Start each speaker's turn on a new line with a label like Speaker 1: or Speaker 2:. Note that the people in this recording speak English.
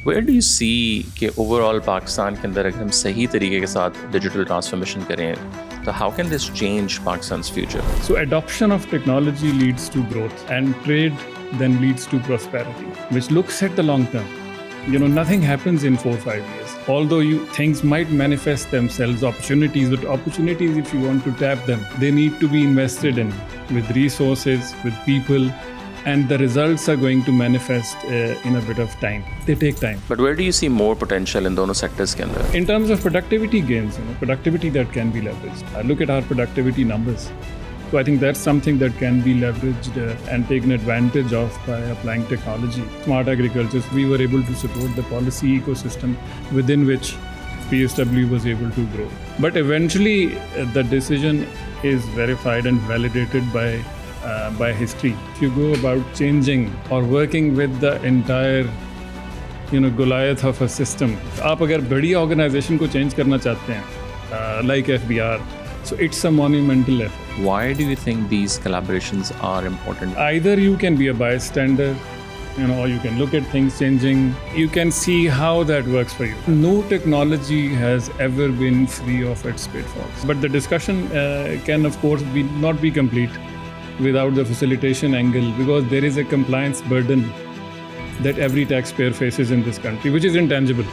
Speaker 1: Where do you see कि overall Pakistan के अंदर अगर हम सही तरीके के साथ डिजिटल ट्रांसफॉर्मेशन करें तो how can this change Pakistan's future?
Speaker 2: So adoption of technology leads to growth and trade then leads to prosperity, which looks at the long term. Nothing happens in 4-5 years. Although things might manifest themselves, but opportunities, if you want to tap them, they need to be invested in with resources, with people, and the results are going to manifest in a bit of time. They take time.
Speaker 1: But where do you see more potential in दोनों sectors के अंदर?
Speaker 2: In terms of productivity gains, productivity that can be leveraged. Look at our productivity numbers. So I think that's something that can be leveraged and taken advantage of by applying technology. Smart agriculture, we were able to support the policy ecosystem within which PSW was able to grow. But eventually, the decision is verified and validated by history. If you go about changing or working with the entire Goliath of a system, आप अगर बड़ी organization को change करना चाहते हैं, like FBR, so it's a monumental effort.
Speaker 1: Why do you think these collaborations are important?
Speaker 2: Either you can be a bystander, or you can look at things changing. You can see how that works for you. No technology has ever been free of its pitfalls. But the discussion can, of course, not be complete without the facilitation angle, because there is a compliance burden that every taxpayer faces in this country, which is intangible.